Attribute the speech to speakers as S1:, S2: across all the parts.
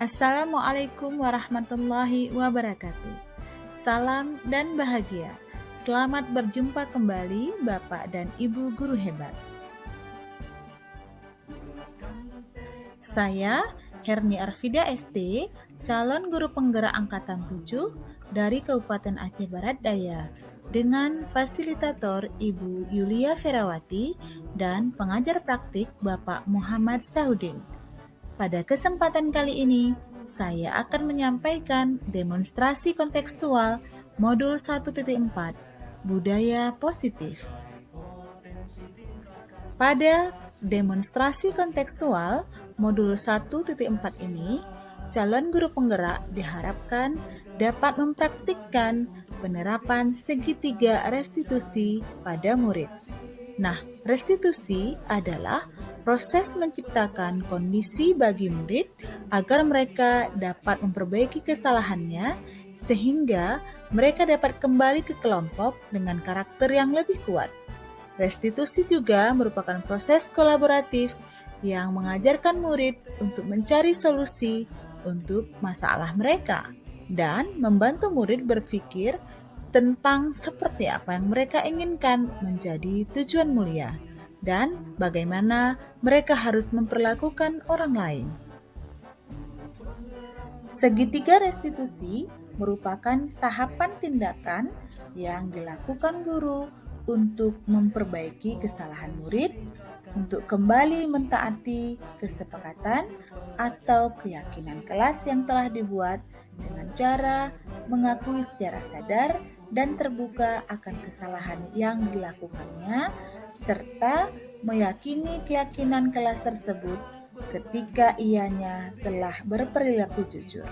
S1: Assalamualaikum warahmatullahi wabarakatuh. Salam dan bahagia. Selamat berjumpa kembali Bapak dan Ibu guru hebat. Saya Herni Arfida ST, calon guru penggerak angkatan 7 dari Kabupaten Aceh Barat Daya, dengan fasilitator Ibu Yulia Ferawati dan pengajar praktik Bapak Muhammad Sahudin. Pada kesempatan kali ini, saya akan menyampaikan demonstrasi kontekstual modul 1.4 Budaya Positif. Pada demonstrasi kontekstual modul 1.4 ini, calon guru penggerak diharapkan dapat mempraktikkan penerapan segitiga restitusi pada murid. Nah, restitusi adalah proses menciptakan kondisi bagi murid agar mereka dapat memperbaiki kesalahannya sehingga mereka dapat kembali ke kelompok dengan karakter yang lebih kuat. Restitusi juga merupakan proses kolaboratif yang mengajarkan murid untuk mencari solusi untuk masalah mereka dan membantu murid berpikir tentang seperti apa yang mereka inginkan menjadi tujuan mulia dan bagaimana mereka harus memperlakukan orang lain. Segitiga restitusi merupakan tahapan tindakan yang dilakukan guru untuk memperbaiki kesalahan murid, untuk kembali mentaati kesepakatan atau keyakinan kelas yang telah dibuat dengan cara mengakui secara sadar dan terbuka akan kesalahan yang dilakukannya, serta meyakini keyakinan kelas tersebut ketika ianya telah berperilaku jujur.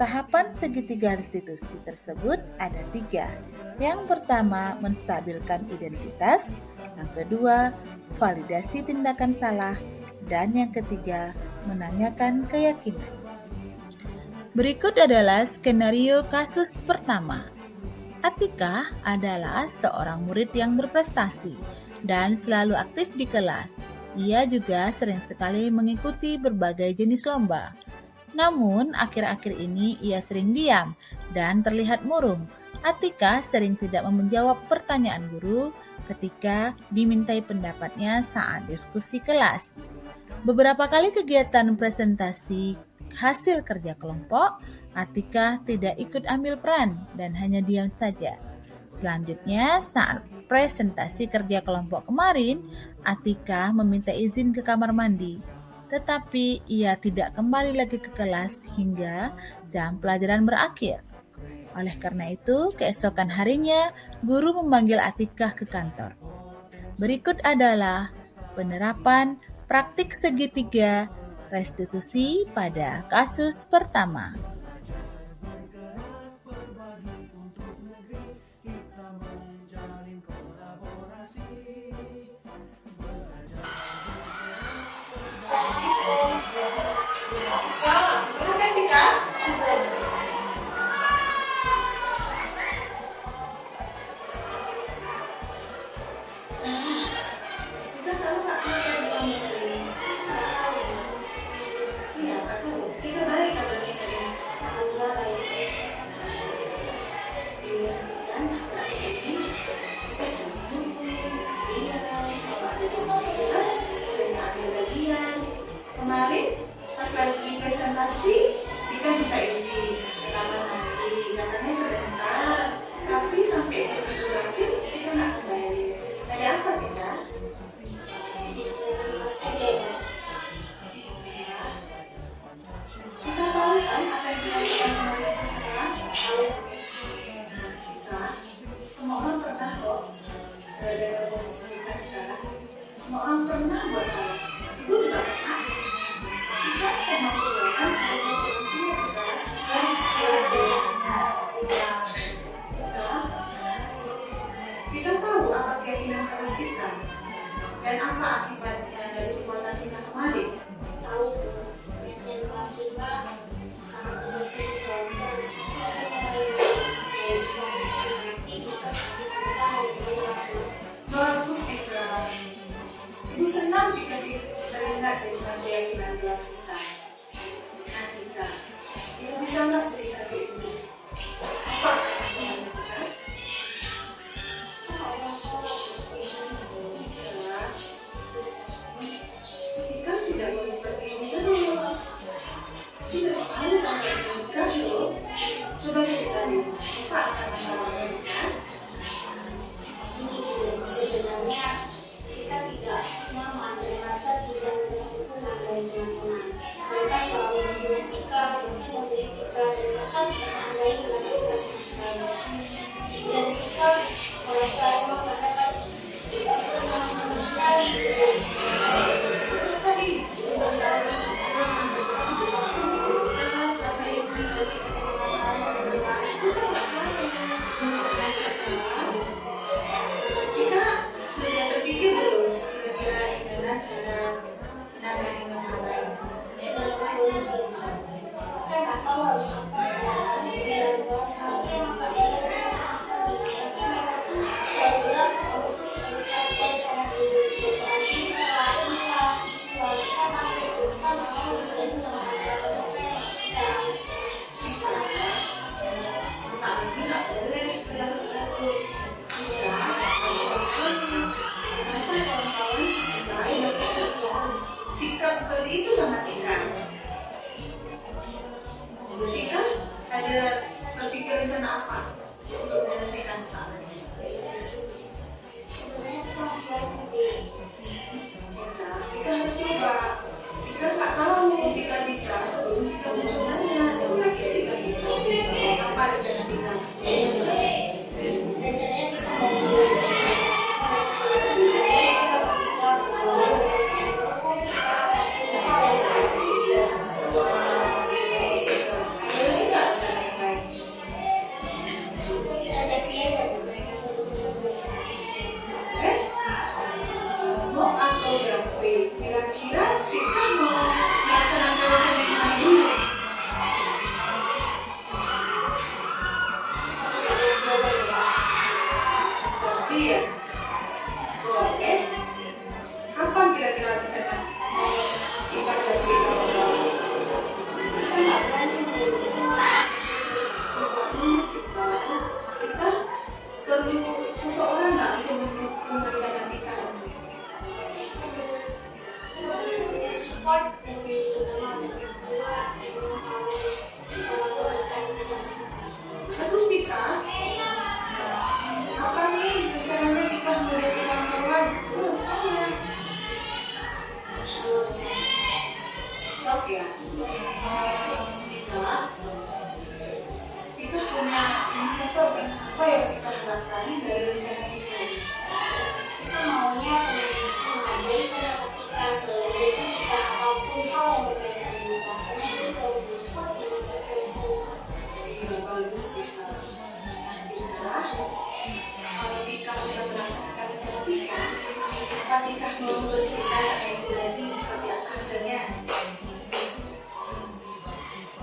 S1: Tahapan segitiga restitusi tersebut ada 3. Yang pertama, menstabilkan identitas. Yang kedua, validasi tindakan salah. Dan yang ketiga, menanyakan keyakinan. Berikut adalah skenario kasus pertama. Atika adalah seorang murid yang berprestasi dan selalu aktif di kelas. Ia juga sering sekali mengikuti berbagai jenis lomba. Namun, akhir-akhir ini ia sering diam dan terlihat murung. Atika sering tidak menjawab pertanyaan guru ketika dimintai pendapatnya saat diskusi kelas. Beberapa kali kegiatan presentasi hasil kerja kelompok, Atika tidak ikut ambil peran dan hanya diam saja. Selanjutnya, saat presentasi kerja kelompok kemarin, Atika meminta izin ke kamar mandi. Tetapi ia tidak kembali lagi ke kelas hingga jam pelajaran berakhir. Oleh karena itu, keesokan harinya, guru memanggil Atika ke kantor. Berikut adalah penerapan praktik segitiga restitusi pada kasus pertama.
S2: Silakan Tika. Kita tahu Pak Tika bilang negeri. Iya Pak Sabu. Kita balik ke negeri. Kedua lagi. Iya kan? Ini sering ambil bagian. Kemarin pas lagi presentasi kita minta izin ke kamar mandi, katanya sebentar, tapi sampai video berakhir kita nggak kembali. Ada apa kita? Kita tahu kan apa yang dilakukan kemarin itu sekarang? Tahu. Nah, kita semua orang pernah kok dalam posisi kita sekarang. Semua orang pernah buat salah. Ibu juga pernah. Kita sama keluarkan ada konsekuensinya juga. Kita tahu apa keinginan keras kita dan apa akibatnya dari perbuatan kita kemarin. Tahu keinginan keras kita sangat beresiko terus bagus kita. Ibu senang jika teringat dengan keyakinan kelas kita. Nah, Sikap seperti itu sama Tika. Tika ada berpikir rencana apa untuk menyelesaikan masalah ini? Tika harus coba. Tika nggak tahu Tika bisa sebelum Tika mencobanya. Mungkin Tika bisa. Apa rencana Tika? Mau atau berapa? Kira-kira Tika mau melaksanakan rencana yang mana dulu? Tapi ya, oke. Kapan kira-kira rencana Tika berarti kita perlu seseorang nggak untuk mendukung rencana Tika? Terus Tika, apa nih rencananya Tika mulai ke kawan-kawan? Terus tanya. Stop ya. Tika punya indikator kan? Apa yang Tika harapkan dari rencana Tika?
S3: Kita maunya menghargai pendapat kita selalu kita apapun hal yang berbeda dengan rasanya itu untuk meningkatkan semua.
S2: Iya, bagus Tika. Tika, kalau Tika udah melaksanakan rencana Tika, apa Tika mau bercerita sama ibu tadi seperti apa hasilnya?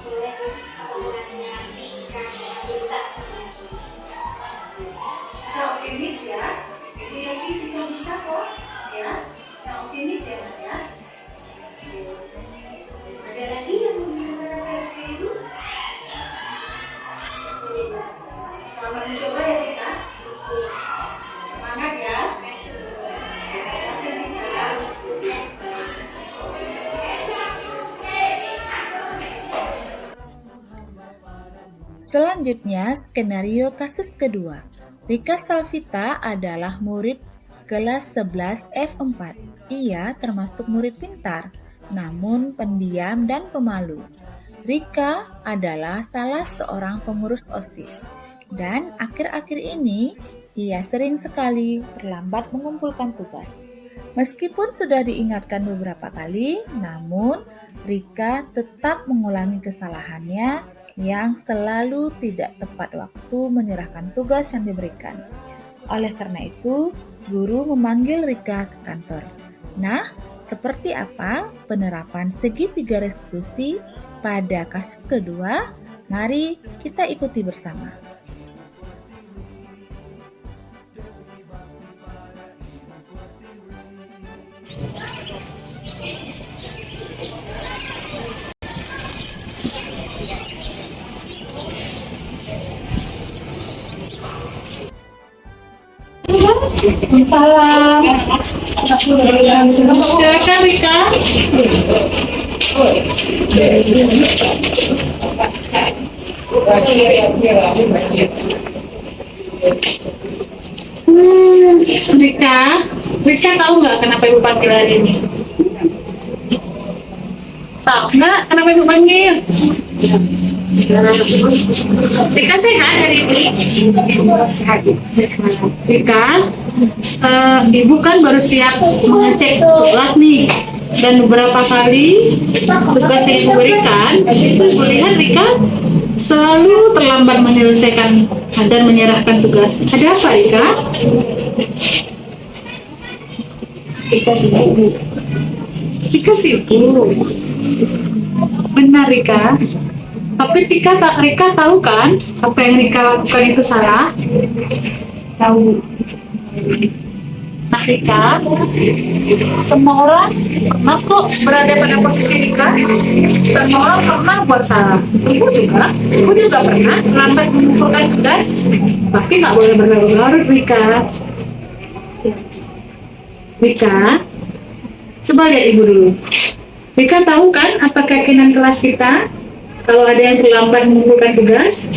S3: Boleh apa hasilnya kita minta sama semua.
S2: Kita optimis ya. Ibu yakin kita bisa kok, ya. Kita optimis ya, Nak ya. Ada lagi yang mau disampaikan ke Ibu? Selamat mencoba ya Tika. Semangat ya. Sampai Tika.
S1: Selanjutnya, skenario kasus kedua. Rika Salvita adalah murid kelas 11 F4. Ia termasuk murid pintar, namun pendiam dan pemalu. Rika adalah salah seorang pengurus OSIS, dan akhir-akhir ini ia sering sekali terlambat mengumpulkan tugas. Meskipun sudah diingatkan beberapa kali, namun Rika tetap mengulangi kesalahannya yang selalu tidak tepat waktu menyerahkan tugas yang diberikan. Oleh karena itu, guru memanggil Rika ke kantor. Nah, seperti apa penerapan segitiga restitusi pada kasus kedua? Mari kita ikuti bersama.
S4: Salam. Silakan Rika. Rika tahu nggak kenapa ibu panggil hari ini? Tahu nggak kenapa ibu panggil? Rika sehat hari ini? Rika, ibu kan baru siap mengecek tugas nih, dan beberapa kali tugas yang ibu berikan, itu melihat Rika selalu terlambat menyelesaikan dan menyerahkan tugas. Ada apa Rika? Rika sibuk. benar Rika. Tapi Rika tahu kan apa yang Rika lakukan itu salah? Tahu. Nah Rika, semua orang pernah kok berada pada posisi Rika. Semua orang pernah buat salah. Ibu juga pernah lambat mengumpulkan tugas. Tapi nggak boleh berlarut-larut Rika. Rika, coba lihat ibu dulu. Rika tahu kan apa keyakinan kelas kita? Kalau ada yang terlambat mengumpulkan tugas?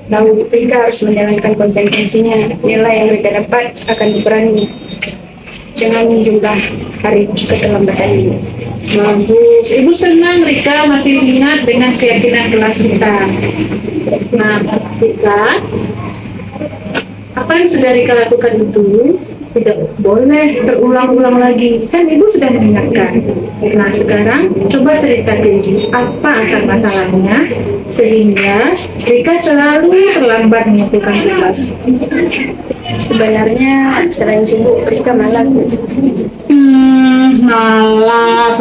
S5: Tahu Rika harus menjalankan konsekuensinya. Nilai yang Rika dapat akan dikurangi dengan jumlah hari keterlambatan ini.
S4: Bagus. Ibu senang Rika masih ingat dengan keyakinan kelas kita. Nah, Rika, apa yang sudah Rika lakukan itu tidak boleh terulang-ulang lagi. Kan Ibu sudah mengingatkan. Nah, sekarang coba cerita ke Ibu apa akar masalahnya sehingga Rika selalu terlambat mengumpulkan tugas.
S5: Sebenarnya selain sibuk, Rika malas.
S4: Malas.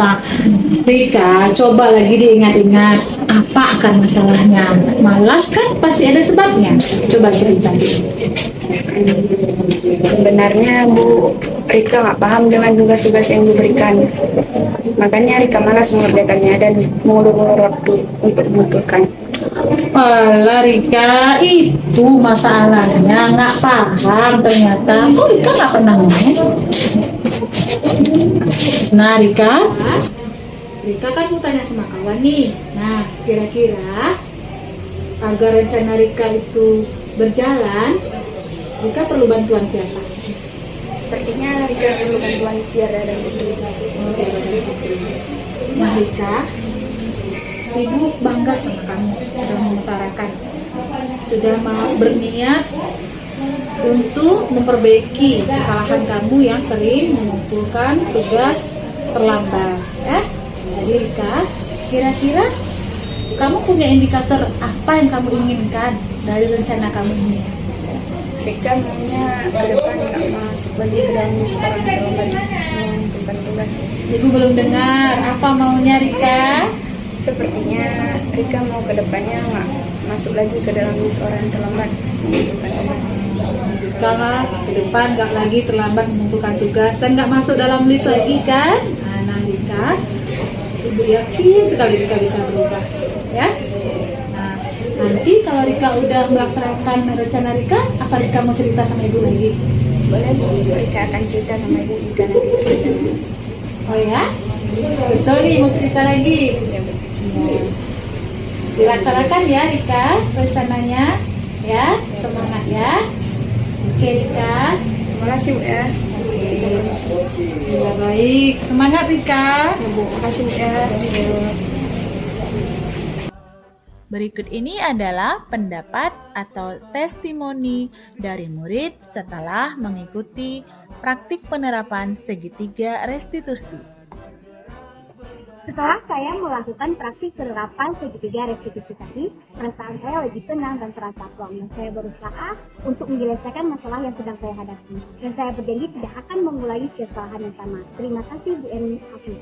S4: Rika, coba lagi diingat-ingat apa akar masalahnya. Malas kan pasti ada sebabnya. Coba cerita.
S5: Sebenarnya Bu, Rika nggak paham dengan tugas-tugas yang diberikan. Makanya Rika malas mengerjakannya dan mengulur-ulur waktu untuk mengumpulkan.
S4: Alah Rika, itu masalahnya nggak paham ternyata. Kok Rika nggak pernah ngomong? Nah Rika kan mau tanya sama kawan nih. Nah kira-kira agar rencana Rika itu berjalan, Rika perlu bantuan siapa?
S5: Sepertinya Rika perlu bantuan Tiara dan Putri.
S4: Nah Rika, Ibu bangga sama kamu sudah mengutarakan, sudah mau berniat untuk memperbaiki kesalahan kamu yang sering mengumpulkan tugas terlambat. Jadi Rika, kira-kira kamu punya indikator apa yang kamu inginkan dari rencana kamu ini?
S5: Rika maunya ke depan nggak masuk lagi ke dalam sekolah terlambat mengumpulkan tugas.
S4: Ibu belum dengar apa maunya Rika?
S5: Sepertinya Rika mau ke depannya nggak masuk lagi ke dalam list orang terlambat mengumpulkan tugas.
S4: Kalau ke depan nggak lagi terlambat mengumpulkan tugas dan nggak masuk dalam list lagi kan? Nah Rika, Ibu yakin sekali Rika bisa berubah, ya. Nah nanti kalau Rika udah melaksanakan rencana Rika, apa Rika mau cerita sama Ibu lagi?
S5: Boleh Bu, Rika akan cerita sama Ibu jika nanti terjadi.
S4: Oh ya? Betul nih, mau cerita lagi. Ya. Dilaksanakan ya Rika rencananya, ya. Semangat ya. Oke Rika.
S5: Terima kasih Bu ya.
S4: Ya baik, semangat Rika.
S5: Terima kasih Bu ya.
S1: Berikut ini adalah pendapat atau testimoni dari murid setelah mengikuti praktik penerapan segitiga restitusi.
S6: Setelah saya melakukan praktik penerapan segitiga restitusi tadi, perasaan saya lebih tenang dan terasa plong. Dan saya berusaha untuk menyelesaikan masalah yang sedang saya hadapi. Dan saya berjanji tidak akan mengulangi kesalahan yang sama. Terima kasih Bu Eni Afif.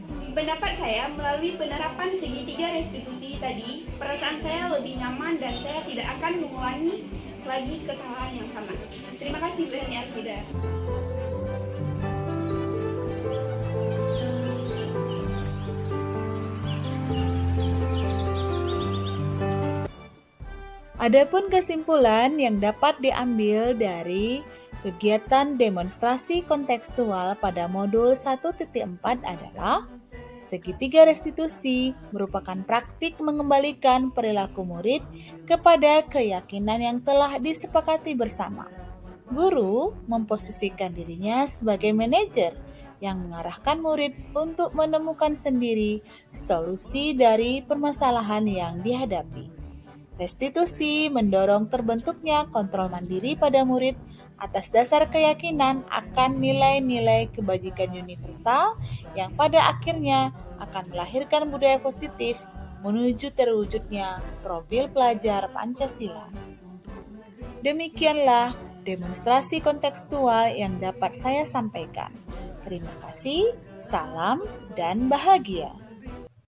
S2: Pendapat saya melalui penerapan segitiga restitusi tadi, perasaan saya lebih nyaman dan saya tidak akan mengulangi lagi kesalahan yang sama. Terima kasih Bu Eni Arfida.
S1: Adapun kesimpulan yang dapat diambil dari kegiatan demonstrasi kontekstual pada modul 1.4 adalah segitiga restitusi merupakan praktik mengembalikan perilaku murid kepada keyakinan yang telah disepakati bersama. Guru memposisikan dirinya sebagai manajer yang mengarahkan murid untuk menemukan sendiri solusi dari permasalahan yang dihadapi. Restitusi mendorong terbentuknya kontrol mandiri pada murid atas dasar keyakinan akan nilai-nilai kebajikan universal yang pada akhirnya akan melahirkan budaya positif menuju terwujudnya profil pelajar Pancasila. Demikianlah demonstrasi kontekstual yang dapat saya sampaikan. Terima kasih, salam, dan bahagia.